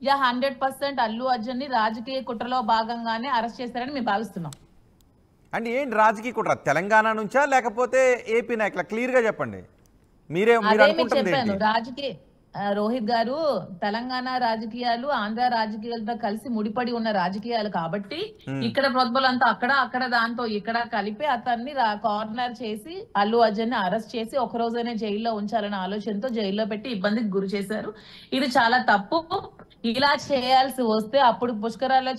100% అల్లు అర్జున్ ని రాజకీయ కుట్రలో భాగంగానే అరెస్ట్ చేశారని మేము భావిస్తున్నాం. అంటే ఏంటి రాజకీయ కుట్ర? తెలంగాణ నుంచా లేకపోతే ఏపీ నాయకుల? క్లియర్ గా చెప్పండి. మీరు అనుకుంటుంది ఏంటి? రాజకీయ రోహిత్ గారు, తెలంగాణ రాజకీయాలు ఆంధ్ర రాజకీయాలతో కలిసి ముడిపడి ఉన్న రాజకీయాలు కాబట్టి ఇక్కడ ప్రోద్బలంతా అక్కడ దాంతో ఇక్కడ కలిపి అతన్ని కార్నర్ చేసి అల్లు అర్జున్ ని అరెస్ట్ చేసి ఒక రోజైనా జైల్లో ఉంచాలనే ఆలోచనతో జైల్లో పెట్టి ఇబ్బందికి గురి చేశారు. ఇది చాలా తప్పు. ఇలా చేయాల్సి వస్తే అప్పుడు పుష్కరాల్లో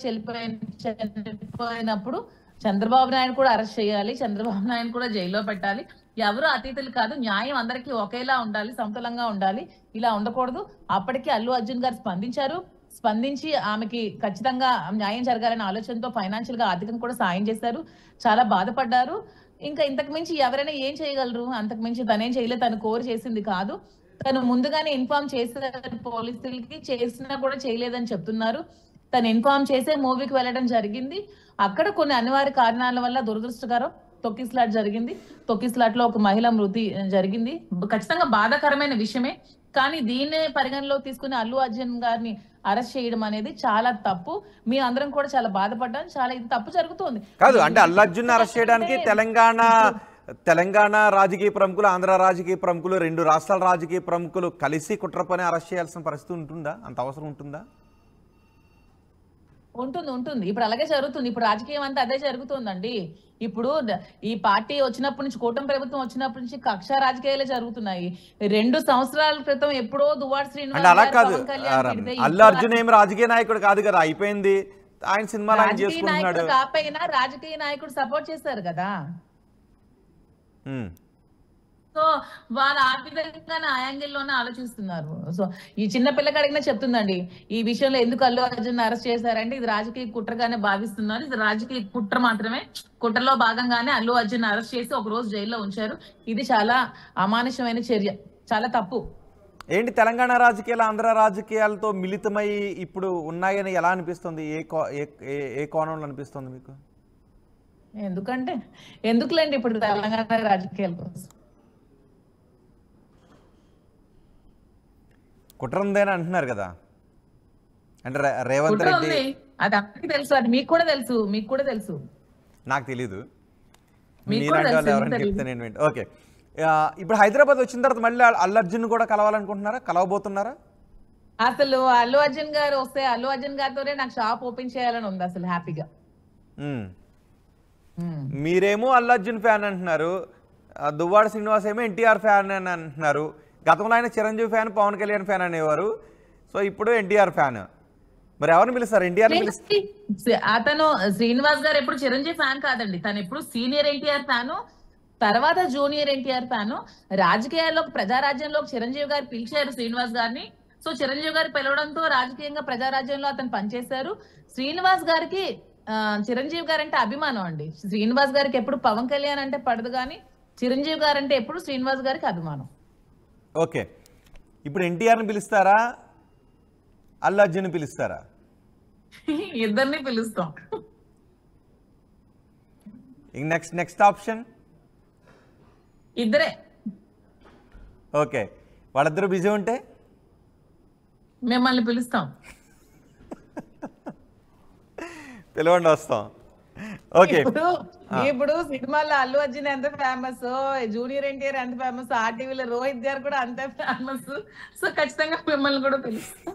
చనిపోయినప్పుడు చంద్రబాబు నాయుడు కూడా అరెస్ట్ చేయాలి, చంద్రబాబు నాయుడు కూడా జైల్లో పెట్టాలి. ఎవరు అతీతులు కాదు, న్యాయం అందరికీ ఒకేలా ఉండాలి, సమతులంగా ఉండాలి. ఇలా ఉండకూడదు. అప్పటికి అల్లు అర్జున్ గారు స్పందించి ఆమెకి ఖచ్చితంగా న్యాయం జరగాలనే ఆలోచనతో ఫైనాన్షియల్ గా ఆర్థికంగా కూడా సాయం చేశారు. చాలా బాధపడ్డారు. ఇంకా ఇంతకు మించి ఎవరైనా ఏం చేయగలరు? అంతకు మించి తనేం చేయలేదు, తను కోరి చేసింది కాదు. తను ముందుగానే ఇన్ఫార్మ్ చేశారు పోలీసులకి, చేసినా కూడా చేయలేదని చెప్తున్నారు. తను ఇన్ఫార్మ్ చేసే మూవీకి వెళ్ళడం జరిగింది. అక్కడ కొన్ని అనివార్య కారణాల వల్ల దురదృష్టకరం తొక్కిస్లాట్ జరిగింది. తొక్కిస్లాట్ లో ఒక మహిళ మృతి జరిగింది. ఖచ్చితంగా బాధాకరమైన విషయమే. కానీ దీన్నే పరిగణలో తీసుకుని అల్లు అర్జున్ గారిని అరెస్ట్ చేయడం అనేది చాలా తప్పు. మీ అందరం కూడా చాలా బాధపడ్డాం. చాలా ఇది తప్పు జరుగుతుంది కాదు. అంటే అల్లు అర్జున్ అరెస్ట్ చేయడానికి తెలంగాణ రాజకీయ ప్రముఖులు, ఆంధ్ర రాజకీయ ప్రముఖులు, 2 రాష్ట్రాల రాజకీయ ప్రముఖులు కలిసి కుట్ర పని అరెస్ట్ చేయాల్సిన పరిస్థితి ఉంటుందా? అంత అవసరం ఉంటుందా? ఉంటుంది. ఇప్పుడు అలాగే జరుగుతుంది. ఇప్పుడు రాజకీయం అంతా అదే జరుగుతుందండి. ఇప్పుడు ఈ పార్టీ వచ్చినప్పటి నుంచి, కూటమి ప్రభుత్వం వచ్చినప్పటి నుంచి కక్ష రాజకీయాలే జరుగుతున్నాయి. 2 సంవత్సరాల క్రితం ఎప్పుడో దువ్వాడ శ్రీనివాస్ అల్లు అర్జున్ ఏం రాజకీయ నాయకుడు కాదు కదా, అయిపోయింది. ఆయన సినిమాలు ఆయన చేసుకుంటున్నాడు. కాకపోయినా రాజకీయ నాయకుడు సపోర్ట్ చేశారు కదా. సో వాళ్ళు ఆ విధంగా ఆ యాంగిల్లోనే ఆలోచిస్తున్నారు. సో ఈ చిన్న పిల్లకి అడిగినా చెప్తుందండి, ఈ విషయంలో ఎందుకు అల్లు అర్జున్ అరెస్ట్ చేశారంటే ఇది రాజకీయ కుట్రగానే భావిస్తున్నారు. ఇది రాజకీయ కుట్ర మాత్రమే. కుట్రలో భాగంగానే అల్లు అర్జున్ అరెస్ట్ చేసి ఒక రోజు జైల్లో ఉంచారు. ఇది చాలా అమానుషమైన చర్య, చాలా తప్పు. ఏంటి తెలంగాణ రాజకీయాలు ఆంధ్ర రాజకీయాలతో మిళితమై ఇప్పుడు ఉన్నాయని ఎలా అనిపిస్తుంది? ఏ కోణంలో అనిపిస్తుంది మీకు? ఎందుకులేండి ఇప్పుడు తెలంగాణ రాజకీయాల కోసం కుట్ర ఉందని అంటున్నారు కదా. అంటే రేవంత్ రెడ్డి అది అందరికీ తెలుసు, అది మీకు కూడా తెలుసు. నాకు తెలీదు, మీలాంటి వాళ్ళు ఎవరైనా చెప్తే నేను వింటా. ఓకే, ఇప్పుడు హైదరాబాద్ వచ్చిన తర్వాత మళ్ళీ అల్లు అర్జున్ కూడా కలవాలనుకుంటున్నారా? కలవబోతున్నారా? అసలు అల్లు అర్జున్ గారు వస్తే అల్లు అర్జున్ గారితోనే నాకు షాప్ ఓపెన్ చేయాలని ఉంది అసలు హ్యాపీగా. మీరేమో అల్లు అర్జున్ ఫ్యాన్ అంటున్నారు, దువ్వాడ శ్రీనివాస్ ఏమో ఎన్టీఆర్ ఫ్యాన్ అని అంటున్నారు. గతంలో ఆయన చిరంజీవి ఫ్యాన్, పవన్ కళ్యాణ్ ఫ్యాన్ అనేవారు. సో ఇప్పుడు ఎన్టీఆర్ ఫ్యాన్. మరి ఎవరిని పిలుస్తారు? ఎన్టీఆర్ అతను శ్రీనివాస్ గారు ఎప్పుడు చిరంజీవి ఫ్యాన్ కాదండి. తను ఎప్పుడు సీనియర్ ఎన్టీఆర్ ఫ్యాను, తర్వాత జూనియర్ ఎన్టీఆర్ ఫ్యాను. రాజకీయాల్లో ప్రజారాజ్యంలో చిరంజీవి గారు పిలిచారు శ్రీనివాస్ గారిని. సో చిరంజీవి గారు పిలవడంతో రాజకీయంగా ప్రజారాజ్యంలో అతను పనిచేశారు. శ్రీనివాస్ గారికి చిరంజీవి గారు అంటే అభిమానం అండి. శ్రీనివాస్ గారికి ఎప్పుడు పవన్ కళ్యాణ్ అంటే పడదు, కానీ చిరంజీవి గారు అంటే ఎప్పుడు శ్రీనివాస్ గారికి అభిమానం. ఓకే, ఇప్పుడు ఎన్టీఆర్ని పిలుస్తారా, అల్లు అర్జున్ పిలుస్తారా? ఇద్దరిని పిలుస్తాం. నెక్స్ట్ ఆప్షన్ ఇద్దరే. ఓకే, వాళ్ళిద్దరూ బిజీ ఉంటే మిమ్మల్ని పిలుస్తాం. పిలవండి, వస్తాం. ఓకే, ఇప్పుడు సినిమాలో అల్లు అర్జున్ ఎంత ఫేమస్, జూనియర్ ఎన్టీఆర్ ఎంత ఫేమస్, ఆర్టీవీలో రోహిత్ గారు కూడా అంతే ఫేమస్. సో ఖచ్చితంగా మిమ్మల్ని కూడా పిలుస్తాం.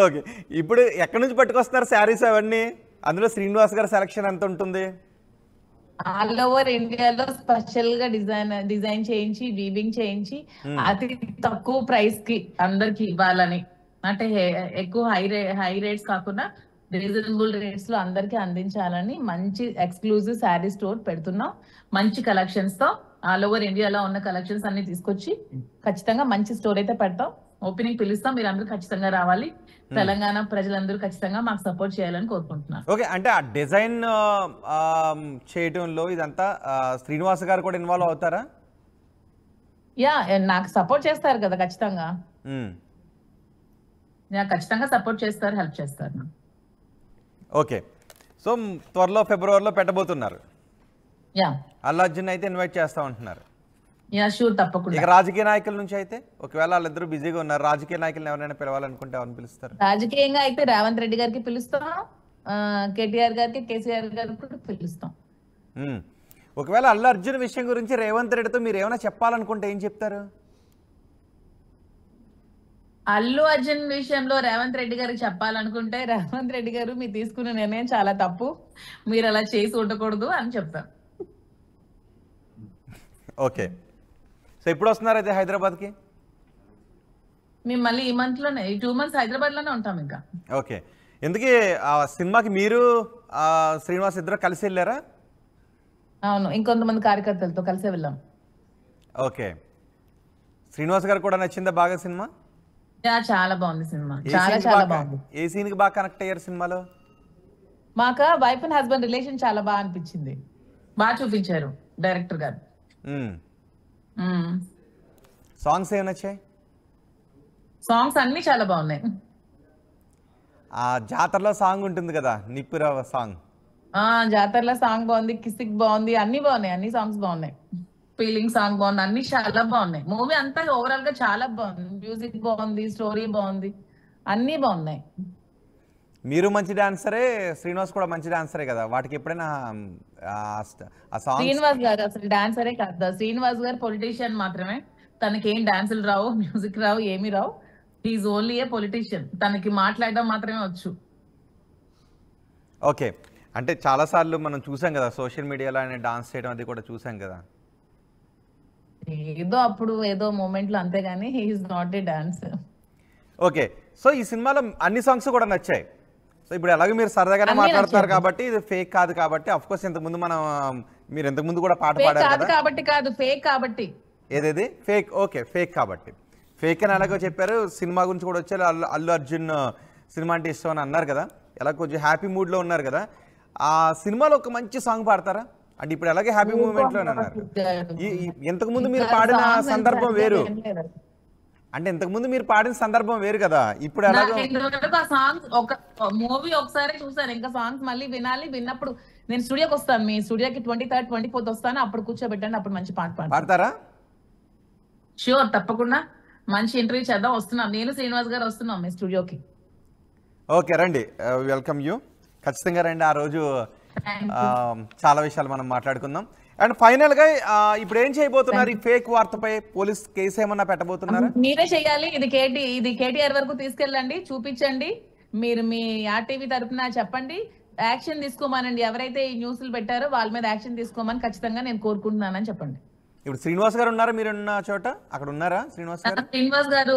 ఓకే, ఇప్పుడు ఎక్కడి నుంచి పట్టుకొస్తారు శారీస్ అవన్నీ? అందులో శ్రీనివాస్ గారి సెలక్షన్ ఎంత ఉంటుంది? ఆల్ ఓవర్ ఇండియాలో స్పెషల్ గా డిజైన్ చేయించి, వీవింగ్ చేయించి అతి తక్కువ ప్రైస్ కి అందరికి ఇవ్వాలని, అంటే ఎక్కువ హై రేట్స్ కాకుండా రీజనబుల్ రేట్స్ లో అందరికి అందించాలని మంచి ఎక్స్క్లూజివ్ శారీ స్టోర్ పెడుతున్నాం. మంచి కలెక్షన్స్ తో ఆల్ ఓవర్ ఇండియాలో ఉన్న కలెక్షన్స్ అన్ని తీసుకొచ్చి ఖచ్చితంగా మంచి స్టోర్ అయితే పెడతాం. ఓపెనింగ్ పిలుస్తాం, మీరు అందరూ ఖచ్చితంగా రావాలి. తెలంగాణ ప్రజలందరూ ఖచ్చితంగా మాకు సపోర్ట్ చేయాలని కోరుకుంటున్నాను. ఓకే, అంటే ఆ డిజైన్ చేయటంలో ఇదంతా శ్రీనివాస్ గారు కూడా ఇన్వాల్వ్ అవుతారా? యా, నాకు సపోర్ట్ చేస్తారు కదా ఖచ్చితంగా. ఖచ్చితంగా సపోర్ట్ చేస్తారు, హెల్ప్ చేస్తారు నాకు. ఓకే, సో త్వరలో ఫిబ్రవరిలో పెట్టబోతున్నారు. యా అల్లు అర్జున్ అయితే ఇన్వైట్ చేస్తా ఉంటున్నారు. యా షూర్, తప్పకుండా. ఇక రాజకీయ నాయకుల నుంచి అయితే ఒకవేళ వాళ్ళిద్దరూ బిజీగా ఉన్నారు, రాజకీయ నాయకులను ఎవరైనా పిలవాలనుకుంటే ఎవరిని పిలుస్తారు? రాజకీయంగా అయితే రేవంత్ రెడ్డి గారికి పిలుస్తాం, కేటీఆర్ గారికి, కేసీఆర్ గారికి కూడా పిలుస్తాం. ఒకవేళ అల్లు అర్జున్ విషయం గురించి రేవంత్ రెడ్డితో మీరు ఏమైనా చెప్పాలనుకుంటే ఏం చెప్తారు? అల్లు అర్జున్ విషయంలో రేవంత్ రెడ్డి గారికి చెప్పాలనుకుంటే, రేవంత్ రెడ్డి గారు మీరు తీసుకున్న నిర్ణయం చాలా తప్పు, మీరు అలా చేసి ఉండకూడదు అని చెప్తాను. ఓకే, సో ఎప్పుడు వస్తున్నారు అయితే హైదరాబాద్కి? మేము మళ్ళీ ఈ మంత్ లోనే, ఈ 2 months హైదరాబాద్ లోనే ఉంటాం ఇంకా. ఓకే, ఎందుకే ఆ సినిమాకి మీరు శ్రీనివాస్ ఇద్దరు కలిసి వెళ్ళారా? అవును, ఇంకొంతమంది కార్యకర్తలతో కలిసి వెళ్ళాం. ఓకే, శ్రీనివాస్ గారు కూడా నచ్చిందా బాగా సినిమా? చాలా బాగుంది సినిమా, చాలా బాగుంది. ఏ సీన్ కి బాగా కనెక్ట్ అయ్యారు సినిమాలో? మాకు వైఫ్ అండ్ హస్బెండ్ రిలేషన్ చాలా బాగా అనిపించింది, బాగా చూపించారు డైరెక్టర్ గారు. సాంగ్స్ ఏమి నచ్చాయి? సాంగ్స్ అన్ని చాలా బాగున్నాయి. ఆ జాతరలో సాంగ్ ఉంటుంది కదా, నిప్పురవ సాంగ్. జాతరలో సాంగ్ బాగుంది, కిసిక్ బాగుంది, అన్ని బాగున్నాయి, అన్ని సాంగ్స్ బాగున్నాయి. ఫీలింగ్ సాంగ్ బాగుంది, అన్ని చాలా బాగున్నాయి. మూవీ అంతా ఓవరాల్ గా చాలా బాగుంది, మ్యూజిక్ బాగుంది, స్టోరీ బాగుంది, అన్ని బాగున్నాయి. మీరు మంచి డాన్సరే, శ్రీనివాస్ కూడా మంచి డాన్సరే కదా, వాటికి ఎప్పుడైనా శ్రీనివాస్ గారు అసలు డాన్సరే కాదు, శ్రీనివాస్ గారు పొలిటీషియన్ మాత్రమే, తనకి ఏం డాన్సులు రావు, మ్యూజిక్ రావు, ఏమి రావు. హీఈస్ ఓన్లీ ఏ పొలిటీషియన్, తనకి మాట్లాడడం మాత్రమే వచ్చు. ఓకే, అంటే చాలా సార్లు మనం చూసాం కదా సోషల్ మీడియాలో ఆయన డాన్స్ చేయడం అది కూడా చూసాం కదా. ఏదో అప్పుడు ఏదో మూమెంట్ లో, అంతేగాని he's not a dancer. Okay, so ఈ సినిమాలో అన్ని సాంగ్స్ కూడా నచ్చాయి. సో ఇప్పుడు ఎలాగో మీరు సరదాగానే మాట్లాడుతున్నారు కాబట్టి, ఇది ఫేక్ కాదు కాబట్టి, అఫ్ కోర్స్ ఇంతకుముందు మీరు ఇంతకుముందు కూడా పాట పాడారు కాబట్టి కాదు, ఫేక్ కాబట్టి. ఏదేది ఫేక్? ఓకే, ఫేక్ కాబట్టి. ఫేక్ అని ఎలాగో చెప్పారు. సినిమా గురించి కూడా వచ్చారు, అల్లు అర్జున్ సినిమా అంటే ఇష్టం అని అన్నారు కదా, ఎలా కొంచెం హ్యాపీ మూడ్లో ఉన్నారు కదా, ఆ సినిమాలో ఒక మంచి సాంగ్ పాడతారా? అంటే ఇప్పుడు ఎలాగే హ్యాపీ మూమెంట్లో అన్నారు, ఇంతకుముందు మీరు పాడిన సందర్భం వేరు, అంటే ఇంతకుముందు మీరు పాడిన సందర్భం వేరు కదా, ఇప్పుడు ఎలాగో సాంగ్స్ ఒక మూవీ ఒకసారి చూసాను, ఇంకా సాంగ్స్ మళ్ళీ వినాలి. విన్నప్పుడు నేను స్టూడియోకి వస్తాను, మీ స్టూడియోకి 23rd 24th వస్తాను, అప్పుడు కూర్చోబెట్టండి, అప్పుడు మంచి పాట పాడతారా? షూర్, తప్పకుండా మంచి ఇంటర్వ్యూ చేద్దాం, వస్తున్నాం, నేను శ్రీనివాస్ గారు వస్తున్నాం మీ స్టూడియోకి. ఓకే, రండి, వెల్కమ్ యూ, ఖచ్చితంగా రండి. ఆ రోజు చాలా విషయాలు మనం మాట్లాడుకుందాం. అండ్ ఫైనల్ గా ఇప్పుడు ఏం చేయబోతున్నారు? ఈ ఫేక్ వార్తపై పోలీస్ కేసు ఏమన్నా పెట్టబోతున్నారా? మీరే చేయాలి, ఇది కేటీఆర్ వరకు తీసుకెళ్ళండి, చూపించండి, మీరు మీ ఆర్టీవీ తరఫున చెప్పండి, యాక్షన్ తీసుకోమనండి. ఎవరైతే ఈ న్యూస్లు పెట్టారో వాళ్ళ మీద యాక్షన్ తీసుకోమని ఖచ్చితంగా నేను కోరుకుంటున్నానని చెప్పండి. ఇప్పుడు శ్రీనివాస్ గారు ఉన్నారా? మీరున్న చోట అక్కడ ఉన్నారా శ్రీనివాస్ గారు? శ్రీనివాస్ గారు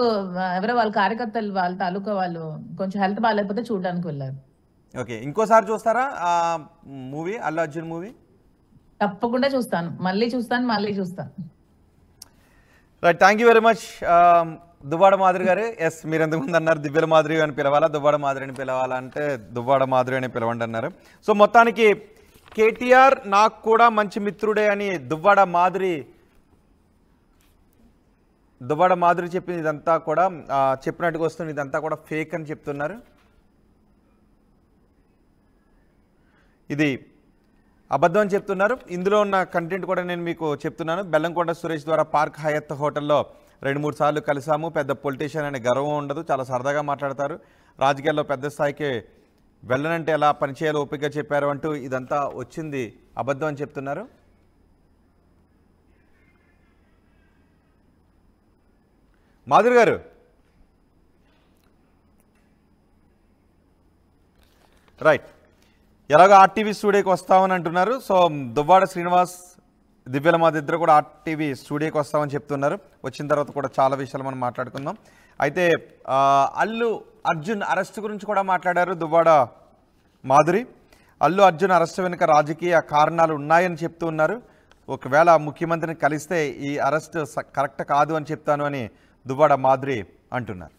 ఎవరో వాళ్ళ కార్యకర్తలు, వాళ్ళ తాలూకా వాళ్ళు కొంచెం హెల్త్ బాగాలేకపోతే చూడడానికి వెళ్ళారు. ఓకే, ఇంకోసారి చూస్తారా ఆ మూవీ, అల్లు అర్జున్ మూవీ? తప్పకుండా చూస్తాను, మళ్ళీ చూస్తాను. Right, thank you very much Duvvada Madhuri గారు. ఎస్, మీరు ఎంతకుముందు అన్నారు దివ్యల మాధురి అని పిలవాలా, దువ్వాడ మాధురి అని పిలవాలా అంటే దువ్వాడ మాధురి అని పిలవండి అన్నారు. సో మొత్తానికి కేటీఆర్ నాకు కూడా మంచి మిత్రుడే అని దువ్వాడ మాధురి చెప్పింది ఇదంతా కూడా చెప్పినట్టుగా వస్తుంది, ఇదంతా కూడా ఫేక్ అని చెప్తున్నారు. ఇది అబద్ధం అని చెప్తున్నారు. ఇందులో ఉన్న కంటెంట్ కూడా నేను మీకు చెప్తున్నాను. బెల్లంకొండ సురేష్ ద్వారా పార్క్ హయత్ హోటల్లో 2-3 సార్లు కలిసాము. పెద్ద పొలిటీషియన్ అనే గర్వం ఉండదు, చాలా సరదాగా మాట్లాడతారు, రాజకీయాల్లో పెద్ద స్థాయికి వెళ్ళనంటే ఎలా పనిచేయాలో ఓపికగా చెప్పారు అంటూ ఇదంతా వచ్చింది అబద్ధం అని చెప్తున్నారు. మాధురి గారు, రైట్, ఎలాగో ఆర్టీవీ స్టూడియోకి వస్తామని అంటున్నారు. సో దువ్వాడ శ్రీనివాస్, దివ్యల మాధురి ఇద్దరు కూడా ఆర్టీవీ స్టూడియోకి వస్తామని చెప్తున్నారు. వచ్చిన తర్వాత కూడా చాలా విషయాలు మనం మాట్లాడుకుందాం. అయితే అల్లు అర్జున్ అరెస్ట్ గురించి కూడా మాట్లాడారు దువ్వాడ మాధురి. అల్లు అర్జున్ అరెస్ట్ వెనుక రాజకీయ కారణాలు ఉన్నాయని చెప్తూ ఉన్నారు. ఒకవేళ ముఖ్యమంత్రిని కలిస్తే ఈ అరెస్ట్ కరెక్ట్ కాదు అని చెప్తాను అని దువ్వాడ మాధురి అంటున్నారు.